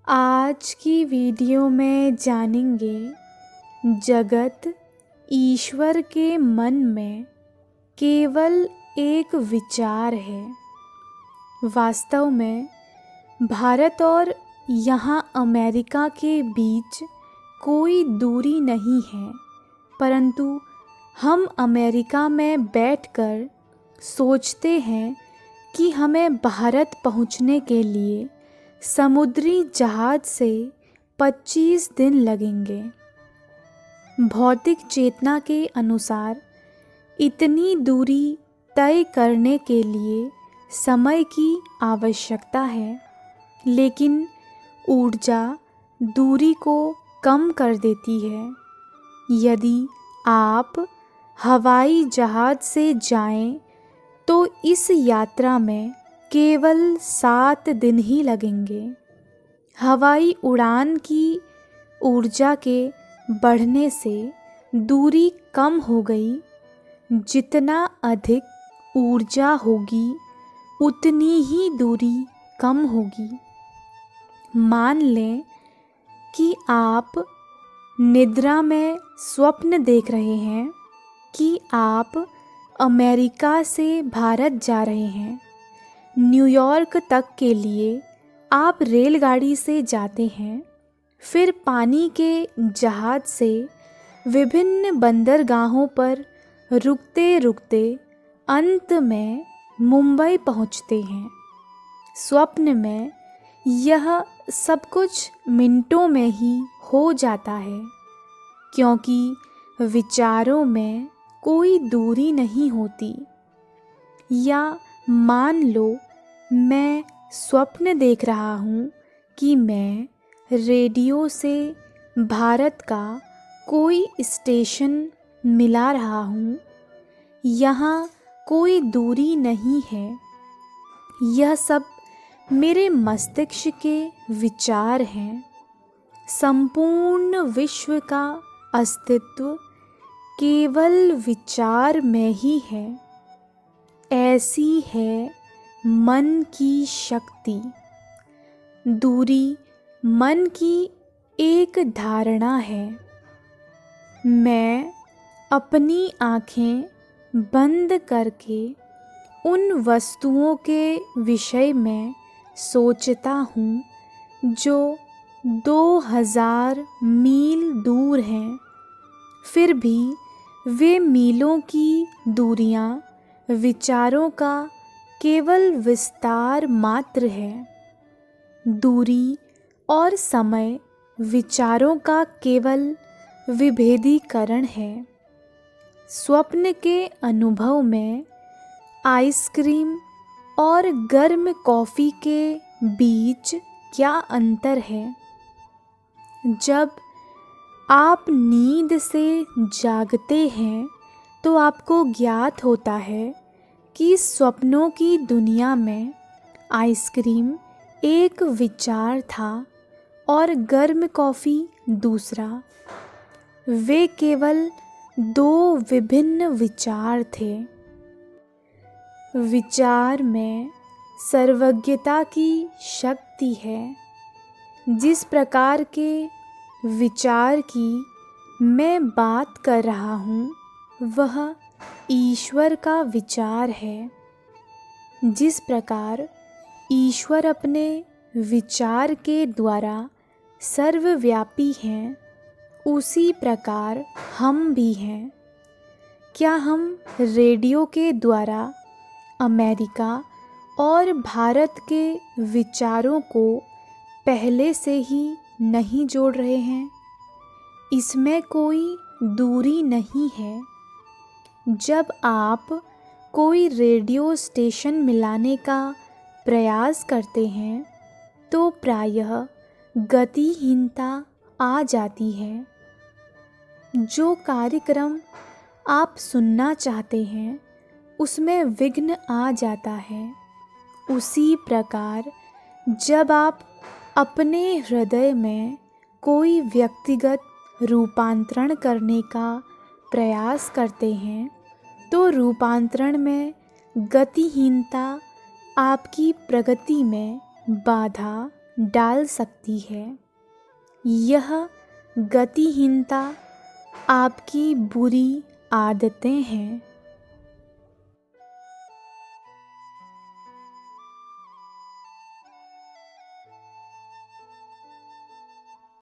आज की वीडियो में जानेंगे जगत ईश्वर के मन में केवल एक विचार है। वास्तव में भारत और यहाँ अमेरिका के बीच कोई दूरी नहीं है, परंतु हम अमेरिका में बैठकर सोचते हैं कि हमें भारत पहुँचने के लिए समुद्री जहाज़ से 25 दिन लगेंगे। भौतिक चेतना के अनुसार इतनी दूरी तय करने के लिए समय की आवश्यकता है, लेकिन ऊर्जा दूरी को कम कर देती है। यदि आप हवाई जहाज़ से जाएं, तो इस यात्रा में केवल 7 दिन ही लगेंगे। हवाई उड़ान की ऊर्जा के बढ़ने से दूरी कम हो गई। जितना अधिक ऊर्जा होगी, उतनी ही दूरी कम होगी। मान लें कि आप निद्रा में स्वप्न देख रहे हैं कि आप अमेरिका से भारत जा रहे हैं। न्यूयॉर्क तक के लिए आप रेलगाड़ी से जाते हैं, फिर पानी के जहाज़ से विभिन्न बंदरगाहों पर रुकते रुकते अंत में मुंबई पहुंचते हैं। स्वप्न में यह सब कुछ मिनटों में ही हो जाता है, क्योंकि विचारों में कोई दूरी नहीं होती। या मान लो मैं स्वप्न देख रहा हूँ कि मैं रेडियो से भारत का कोई स्टेशन मिला रहा हूँ। यहाँ कोई दूरी नहीं है। यह सब मेरे मस्तिष्क के विचार हैं। संपूर्ण विश्व का अस्तित्व केवल विचार में ही है। ऐसी है मन की शक्ति। दूरी मन की एक धारणा है। मैं अपनी आँखें बंद करके उन वस्तुओं के विषय में सोचता हूँ जो 2000 मील दूर हैं। फिर भी वे मीलों की दूरियाँ विचारों का केवल विस्तार मात्र है। दूरी और समय विचारों का केवल विभेदीकरण है। स्वप्न के अनुभव में आइसक्रीम और गर्म कॉफ़ी के बीच क्या अंतर है? जब आप नींद से जागते हैं, तो आपको ज्ञात होता है कि स्वप्नों की दुनिया में आइसक्रीम एक विचार था और गर्म कॉफ़ी दूसरा। वे केवल 2 विभिन्न विचार थे। विचार में सर्वज्ञता की शक्ति है। जिस प्रकार के विचार की मैं बात कर रहा हूँ, वह ईश्वर का विचार है। जिस प्रकार ईश्वर अपने विचार के द्वारा सर्वव्यापी हैं, उसी प्रकार हम भी हैं। क्या हम रेडियो के द्वारा अमेरिका और भारत के विचारों को पहले से ही नहीं जोड़ रहे हैं? इसमें कोई दूरी नहीं है। जब आप कोई रेडियो स्टेशन मिलाने का प्रयास करते हैं, तो प्रायः गतिहीनता आ जाती है। जो कार्यक्रम आप सुनना चाहते हैं, उसमें विघ्न आ जाता है। उसी प्रकार जब आप अपने हृदय में कोई व्यक्तिगत रूपांतरण करने का प्रयास करते हैं, तो रूपांतरण में गतिहीनता आपकी प्रगति में बाधा डाल सकती है। यह गतिहीनता आपकी बुरी आदतें हैं